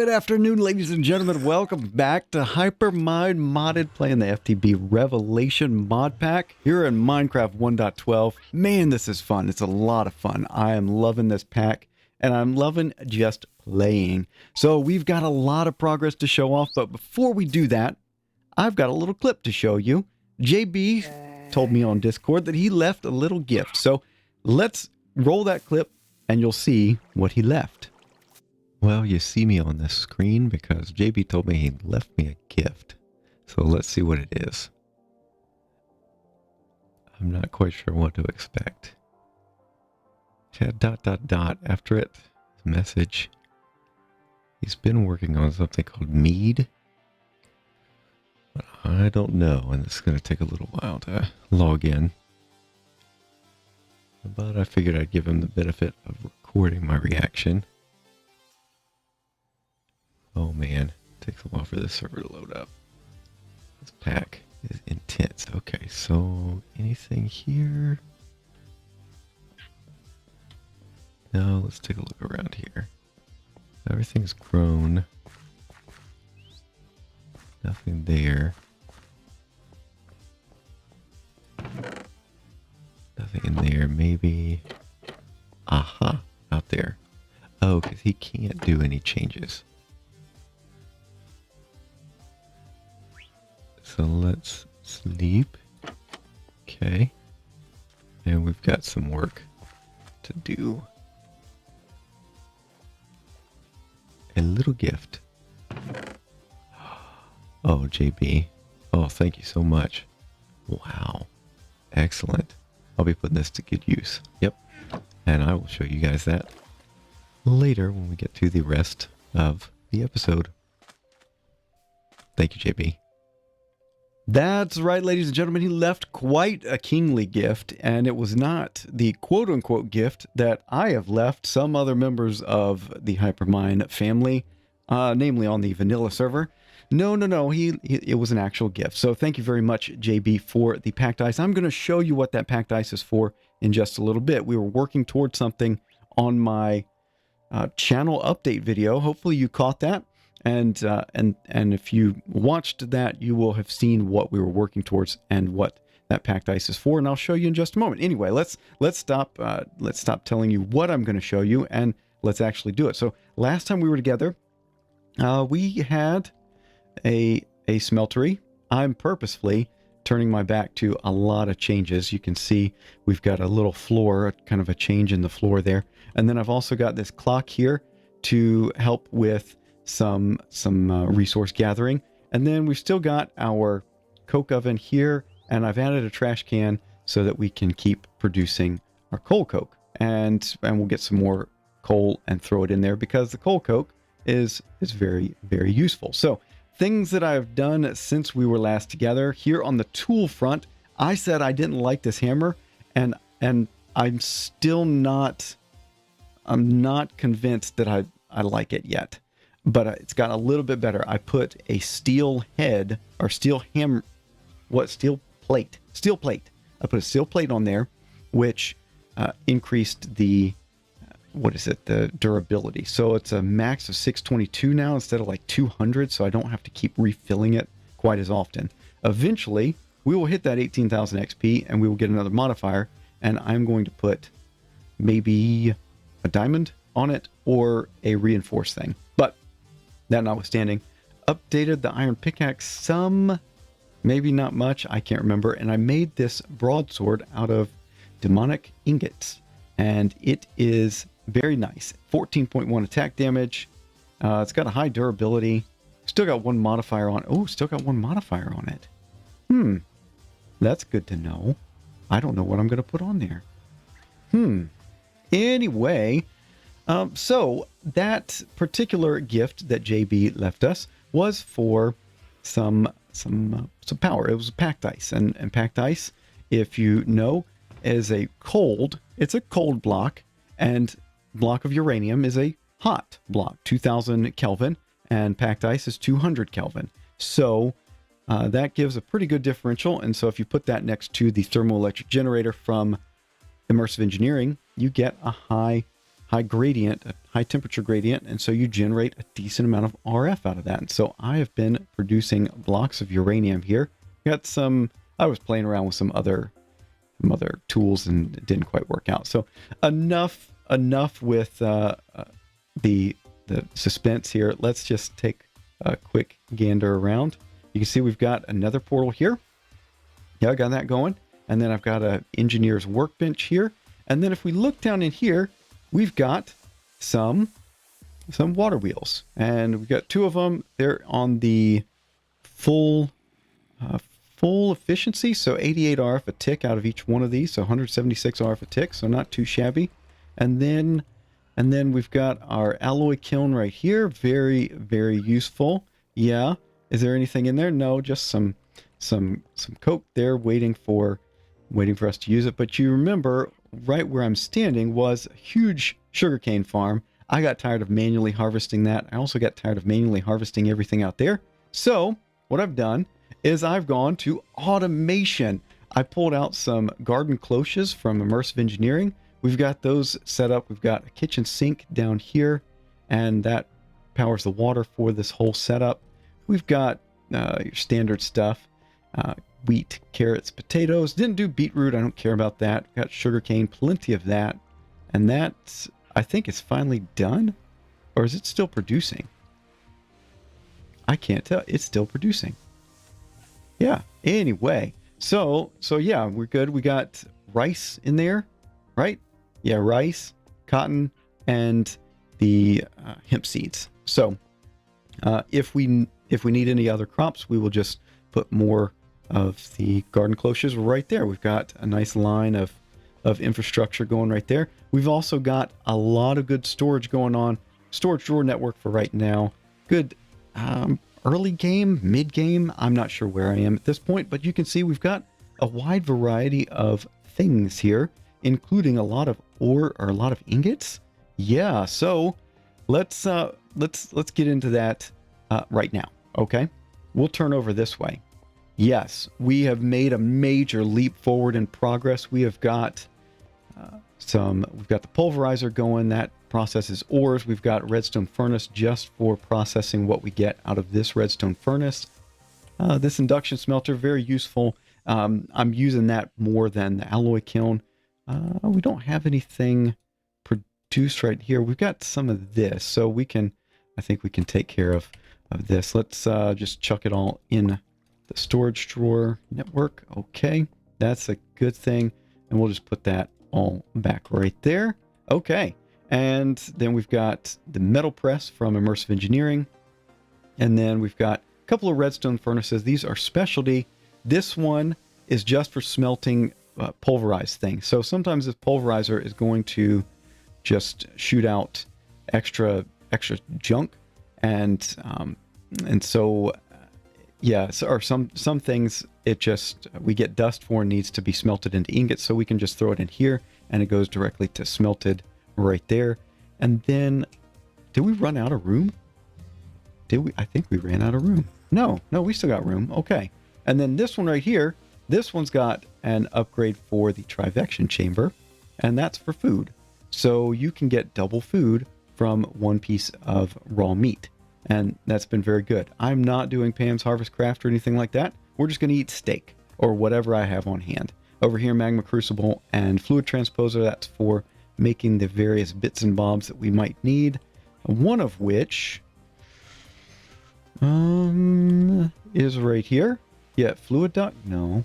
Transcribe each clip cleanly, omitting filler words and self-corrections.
Good afternoon, ladies and gentlemen. Welcome back to Hypermind Modded, playing the FTB Revelation mod pack here in Minecraft 1.12. Man, this is fun. It's a lot of fun. I am loving this pack, and I'm loving just playing. So we've got a lot of progress to show off, but before we do that, I've got a little clip to show you. JB told me on Discord that he left a little gift. So let's roll that clip, and you'll see what he left. Well, you see me on this screen because JB told me he left me a gift. So let's see what it is. I'm not quite sure what to expect. Chat ... after it. Message. He's been working on something called mead. But I don't know, and it's going to take a little while to log in. But I figured I'd give him the benefit of recording my reaction. Oh man, it takes a while for this server to load up. This pack is intense. Okay, so anything here? No, let's take a look around here. Everything's grown. Nothing there. Nothing in there, maybe. Aha, out there. Oh, because he can't do any changes. So let's sleep. Okay. And we've got some work to do. A little gift. Oh, JB. Oh, thank you so much. Wow. Excellent. I'll be putting this to good use. Yep. And I will show you guys that later when we get to the rest of the episode. Thank you, JB. That's right, ladies and gentlemen. He left quite a kingly gift, and it was not the quote-unquote gift that I have left some other members of the Hypermind family, namely on the vanilla server. No, it was an actual gift. So thank you very much, JB, for the packed ice. I'm going to show you what that packed ice is for in just a little bit. We were working towards something on my channel update video. Hopefully you caught that. And if you watched that, you will have seen what we were working towards and what that packed ice is for. And I'll show you in just a moment. Anyway, let's stop telling you what I'm going to show you, and let's actually do it. So last time we were together, we had a smeltery. I'm purposefully turning my back to a lot of changes. You can see we've got a little floor, kind of a change in the floor there. And then I've also got this clock here to help with some resource gathering. And then we've still got our coke oven here, and I've added a trash can so that we can keep producing our coal coke. And we'll get some more coal and throw it in there because the coal coke is very, very useful. So things that I've done since we were last together here on the tool front, I said I didn't like this hammer, and I'm still not convinced that I like it yet. But it's got a little bit better. I put a steel head or steel hammer. What? Steel plate. Steel plate. I put a steel plate on there, which increased the, the durability. So it's a max of 622 now instead of like 200. So I don't have to keep refilling it quite as often. Eventually, we will hit that 18,000 XP and we will get another modifier. And I'm going to put maybe a diamond on it or a reinforced thing. But that notwithstanding, updated the iron pickaxe some, maybe not much, I can't remember. And I made this broadsword out of demonic ingots. And it is very nice. 14.1 attack damage. It's got a high durability. Still got one modifier on it. Oh, still got one modifier on it. That's good to know. I don't know what I'm going to put on there. Anyway, so that particular gift that JB left us was for some power. It was packed ice, and packed ice, if you know, is it's a cold block, and block of uranium is a hot block, 2000 Kelvin, and packed ice is 200 Kelvin. So that gives a pretty good differential. And so if you put that next to the thermoelectric generator from Immersive Engineering, you get a high high gradient, a high temperature gradient, and so you generate a decent amount of RF out of that. And so I have been producing blocks of uranium here. Got some, I was playing around with some other tools and it didn't quite work out. So enough with the suspense here. Let's just take a quick gander around. You can see we've got another portal here. Yeah, I got that going. And then I've got a engineer's workbench here. And then if we look down in here, we've got some water wheels. And we've got 2 of them. They're on the full efficiency. So 88 RF a tick out of each one of these. So 176 RF a tick. So not too shabby. And then we've got our alloy kiln right here. Very, very useful. Yeah. Is there anything in there? No, just some coke there waiting for us to use it. But you remember right where I'm standing was a huge sugarcane farm. I got tired of manually harvesting that. I also got tired of manually harvesting everything out there. So what I've done is I've gone to automation. I pulled out some garden cloches from Immersive Engineering. We've got those set up. We've got a kitchen sink down here, and that powers the water for this whole setup. We've got your standard stuff. Wheat, carrots, potatoes. Didn't do beetroot. I don't care about that. Got sugarcane, plenty of that. And that, I think, is finally done. Or is it still producing? I can't tell. It's still producing. Yeah. Anyway. So yeah, we're good. We got rice in there, right? Yeah, rice, cotton, and the hemp seeds. So if we need any other crops, we will just put more of the garden cloches right there. We've got a nice line of infrastructure going right there. We've also got a lot of good storage going on. Storage drawer network for right now. Good early game, mid game. I'm not sure where I am at this point, but you can see we've got a wide variety of things here, including a lot of ore or a lot of ingots. Yeah, so let's get into that right now. Okay, we'll turn over this way. Yes, we have made a major leap forward in progress. We have got we've got the pulverizer going. That processes ores. We've got redstone furnace just for processing what we get out of this redstone furnace. This induction smelter, very useful. I'm using that more than the alloy kiln. We don't have anything produced right here. We've got some of this, so I think we can take care of this. Let's just chuck it all in the storage drawer network. Okay, that's a good thing. And we'll just put that all back right there. Okay, and then we've got the metal press from Immersive Engineering. And then we've got a couple of redstone furnaces. These are specialty. This one is just for smelting pulverized things. So sometimes this pulverizer is going to just shoot out extra junk. And so yeah, or some things it just we get dust for and needs to be smelted into ingots, so we can just throw it in here and it goes directly to smelted right there. And then did we run out of room? Did we? I think we ran out of room. No, we still got room. Okay. And then this one right here, this one's got an upgrade for the trivection chamber, and that's for food. So you can get double food from one piece of raw meat. And that's been very good. I'm not doing Pam's Harvest Craft or anything like that. We're just going to eat steak or whatever I have on hand. Over here, Magma Crucible and Fluid Transposer, that's for making the various bits and bobs that we might need. One of which is right here. Yeah, Fluid Duct? No.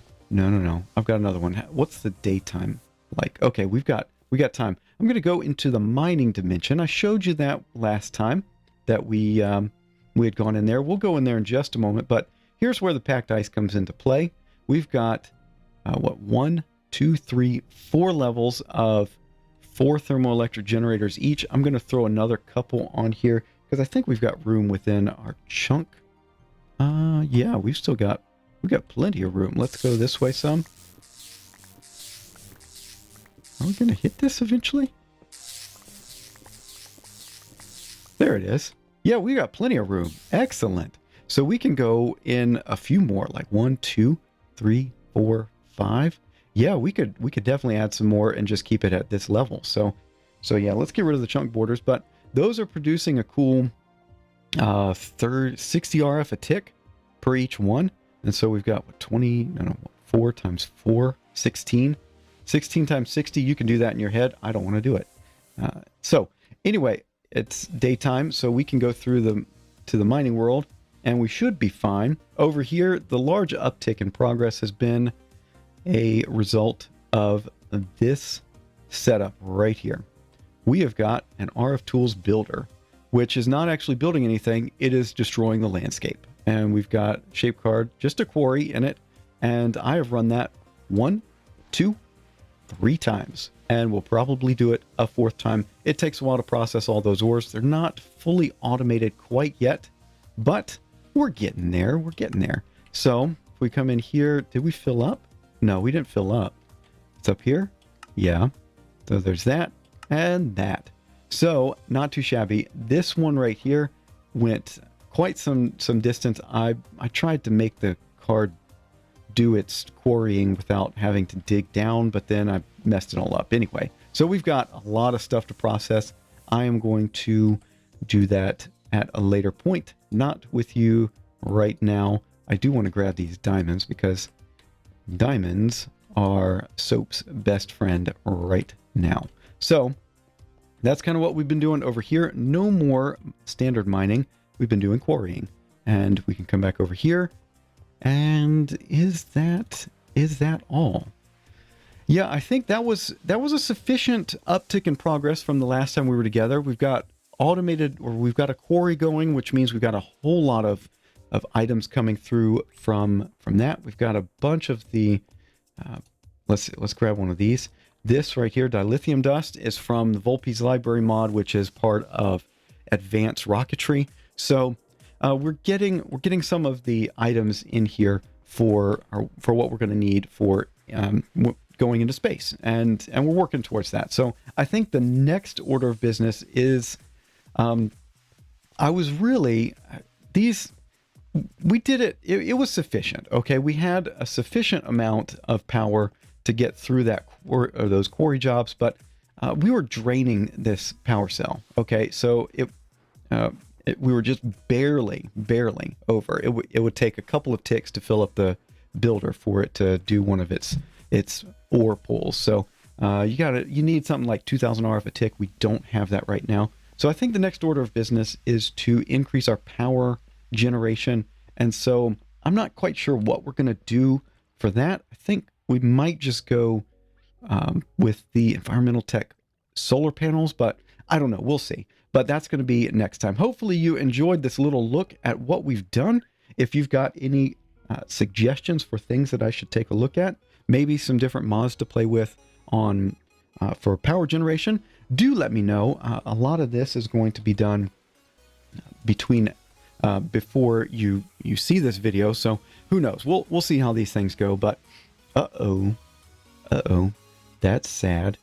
I've got another one. What's the daytime like? Okay, we got time. I'm going to go into the mining dimension. I showed you that last time that we had gone in there. We'll go in there in just a moment, but here's where the packed ice comes into play. We've got 1, 2, 3, 4 levels of 4 thermoelectric generators each. I'm going to throw another couple on here because I think we've got room within our chunk. Yeah, we've got plenty of room. Let's go this way some. Are we going to hit this eventually? There it is. Yeah, we got plenty of room. Excellent. So we can go in a few more, like 1, 2, 3, 4, 5. Yeah, we could definitely add some more and just keep it at this level. So So yeah, let's get rid of the chunk borders, but those are producing a cool 60 RF a tick per each one. And so we've got 4 times 4, 16. 16 times 60, you can do that in your head. I don't want to do it. So anyway, it's daytime, so we can go through to the mining world, and we should be fine. Over here, the large uptick in progress has been a result of this setup right here. We have got an RF Tools builder, which is not actually building anything. It is destroying the landscape. And we've got shape card, just a quarry in it. And I have run that 1, 2, 3 times. And we'll probably do it a 4th time. It takes a while to process all those ores. They're not fully automated quite yet, but we're getting there. We're getting there. So if we come in here, did we fill up? No, we didn't fill up. It's up here. Yeah. So there's that and that. So not too shabby. This one right here went quite some distance. I tried to make the card do its quarrying without having to dig down, but then I messed it all up anyway. So we've got a lot of stuff to process. I am going to do that at a later point, not with you right now. I do want to grab these diamonds because diamonds are soap's best friend right now. So that's kind of what we've been doing over here. No more standard mining. We've been doing quarrying, and we can come back over here. And is that all? Yeah, I think that was a sufficient uptick in progress from the last time we were together. We've got automated, or we've got a quarry going, which means we've got a whole lot of items coming through from that. We've got a bunch of the let's grab one of these. This right here, dilithium dust, is from the Volpe's library mod, which is part of advanced rocketry. So we're getting some of the items in here for what we're going to need for going into space, and we're working towards that. So I think the next order of business is we did it. It was sufficient. Okay, we had a sufficient amount of power to get through those quarry jobs, but we were draining this power cell. Okay, so we were just barely over. It would take a couple of ticks to fill up the builder for it to do one of its ore pulls. So you need something like 2,000 RF a tick. We don't have that right now. So I think the next order of business is to increase our power generation. And so I'm not quite sure what we're going to do for that. I think we might just go with the environmental tech solar panels, but I don't know. We'll see. But that's going to be next time. Hopefully you enjoyed this little look at what we've done. If you've got any suggestions for things that I should take a look at, maybe some different mods to play with on for power generation, do let me know. A lot of this is going to be done before you see this video, so who knows? We'll see how these things go. But uh-oh, that's sad.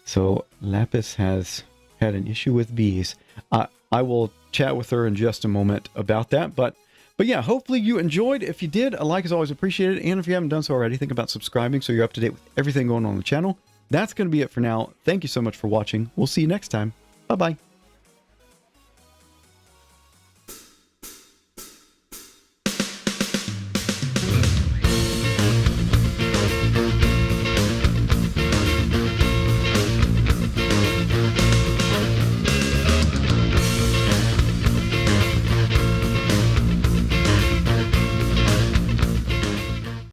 So Lapis has had an issue with bees. I will chat with her in just a moment about that. But yeah, hopefully you enjoyed. If you did, a like is always appreciated. And if you haven't done so already, think about subscribing so you're up to date with everything going on the channel. That's going to be it for now. Thank you so much for watching. We'll see you next time. Bye-bye.